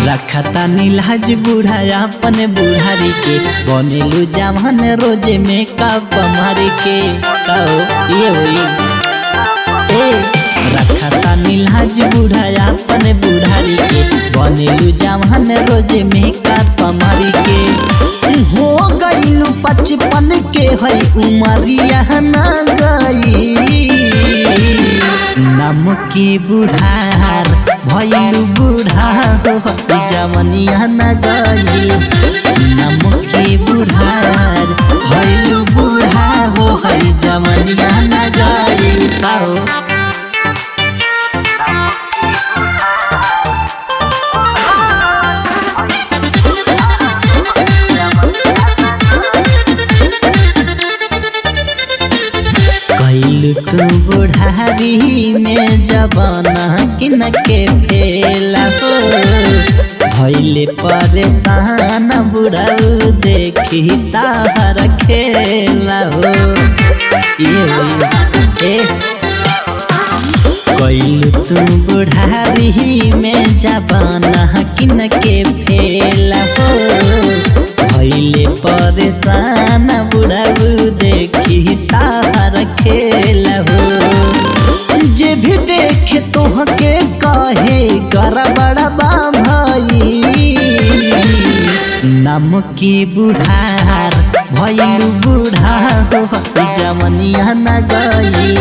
रखता नीलाज बूढ़ा अपन बुढ़ारी के बनेलू जवान रोजे में कप मारी के ये रखता नीलाज बूढ़ा अपन बुढ़ारी के बनेलू जवान रोजे में कप मारी के हो गईलू 55 के है उमरिया ना गई नाम की बुढ़ार भैलू बूढ़ा हो जवनिया न गई नाम की बुढ़ार भैलू बूढ़ा हो जवनिया न गई तू बुढ़ारी में जवाना किन के फेला हो भैले परेशान बुढ़ाऊ देखी ताहर खेला हो कैलू तू बुढ़ारी में जवाना किन के फेला हो भैले परेशान बुढ़ाऊ देखी ताहर खेला हो जे भी देखे तोहके कहे गड़बड़ भाई नाम की बुढ़ार भैलू बूढ़ा हो जवनिया न गई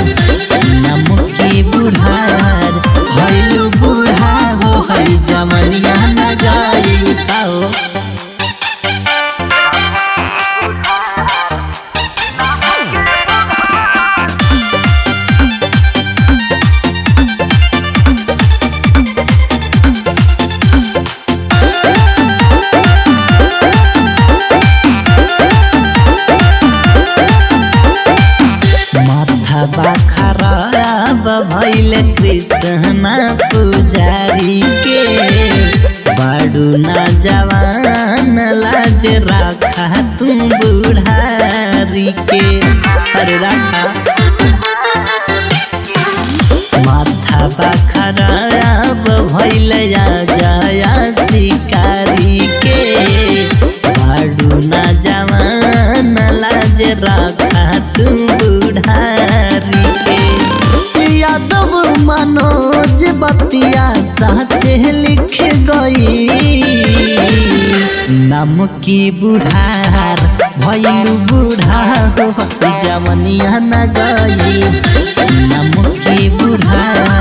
नाम की बुढ़ार भैलू बूढ़ा हो जवनिया न गई खराब भैल कृष्ण पुजारी के बाडू ना जवान लाज राखा तुम बुढ़ारी के अरे राखा माथा खराब भैल जाया शिकारी के बाडू ना जवान लाज राखा तुम बुढ़ारी के यादव मनोज बतिया साचे लिख गई नाम की बुढ़ार भैलू बूढ़ा हो जवनिया न गई नाम की बुढ़ार